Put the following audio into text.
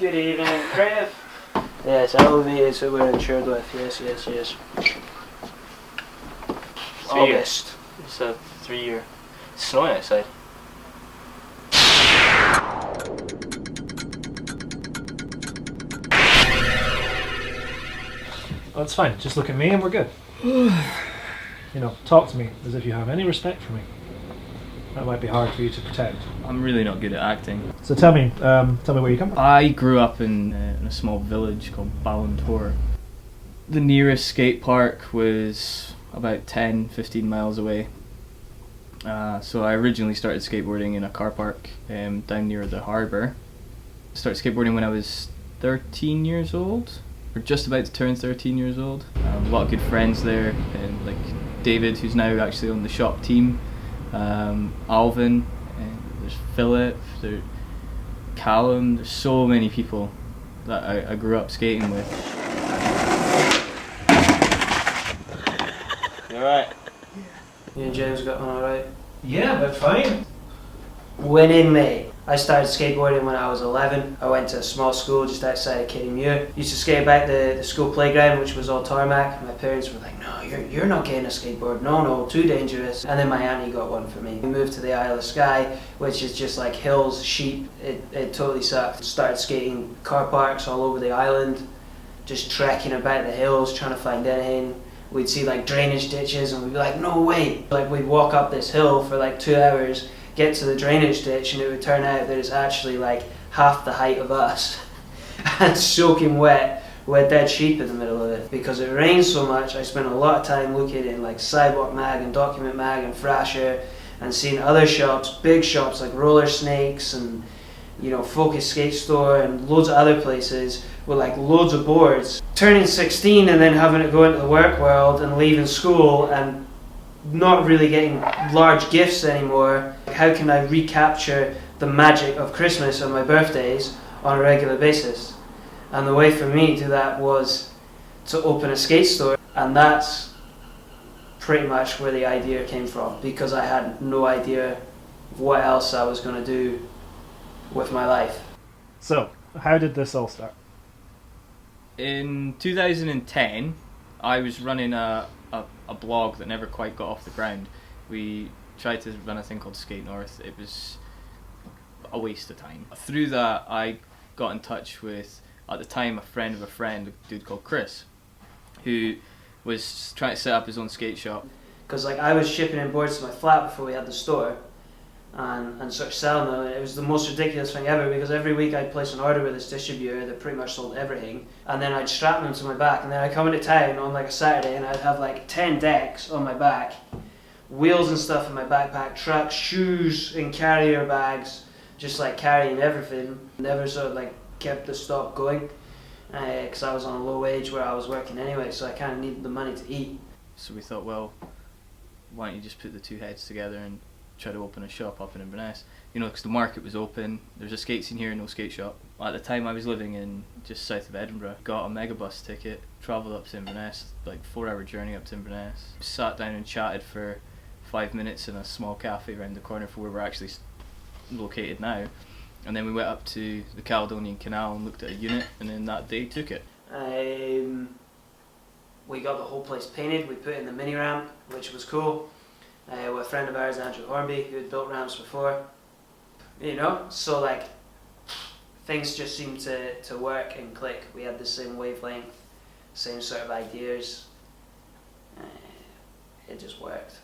Good evening, Crave. Yes, elevated, so we're insured with. Yes. August. It's a 3-year. It's snowing outside. Oh, it's fine. Just look at me and we're good. Talk to me as if you have any respect for me. That might be hard for you to pretend. I'm really not good at acting. So tell me where you come from. I grew up in a small village called Ballantor. The nearest skate park was about 10-15 miles away. So I originally started skateboarding in a car park down near the harbour. I started skateboarding when I was 13 years old, or just about to turn 13 years old. A lot of good friends there, like David, who's now actually on the shop team, Alvin, there's Philip, there's Callum. There's so many people that I grew up skating with. You alright? You and James got on alright? Yeah, but fine. When in May, I started skateboarding when I was 11. I went to a small school just outside of Kittymuir. Used to skate back the school playground, which was all tarmac. My parents were like, no, you're not getting a skateboard. No, too dangerous. And then my auntie got one for me. We moved to the Isle of Skye, which is just like hills, sheep. It totally sucked. Started skating car parks all over the island, just trekking about the hills, trying to find anything. We'd see like drainage ditches and we'd be like, no way. Like we'd walk up this hill for like 2 hours, get to the drainage ditch, and it would turn out that it's actually like half the height of us and soaking wet with dead sheep in the middle of it. Because it rained so much, I spent a lot of time looking in like Sidewalk Mag and Document Mag and Thrasher and seeing other shops, big shops like Roller Snakes and Focus Skate Store and loads of other places with like loads of boards. Turning 16 and then having to go into the work world and leaving school and not really getting large gifts anymore. How can I recapture the magic of Christmas and my birthdays on a regular basis? And the way for me to do that was to open a skate store, and that's pretty much where the idea came from, because I had no idea what else I was going to do with my life. So, how did this all start? In 2010, I was running a blog that never quite got off the ground. We tried to run a thing called Skate North. It was a waste of time. Through that, I got in touch with, at the time, a friend of a friend, a dude called Chris, who was trying to set up his own skate shop. Because I was shipping in boards to my flat before we had the store, and sort of selling them. It was the most ridiculous thing ever, because every week I'd place an order with this distributor that pretty much sold everything, and then I'd strap them to my back, and then I'd come into town on like a Saturday and I'd have like 10 decks on my back, wheels and stuff in my backpack, trucks, shoes in carrier bags, just like carrying everything. Never sort of like kept the stock going, because I was on a low wage where I was working anyway, so I kind of needed the money to eat. So we thought, well, why don't you just put the two heads together and try to open a shop up in Inverness, because the market was open. There's a skate scene here, no skate shop. At the time I was living in just south of Edinburgh. Got a megabus ticket, travelled up to Inverness, like 4-hour journey up to Inverness. Sat down and chatted for 5 minutes in a small cafe around the corner from where we're actually located now. And then we went up to the Caledonian Canal and looked at a unit, and then that day took it. We got the whole place painted. We put in the mini ramp, which was cool. With a friend of ours, Andrew Hornby, who had built ramps before. So like things just seemed to work and click. We had the same wavelength, same sort of ideas. It just worked.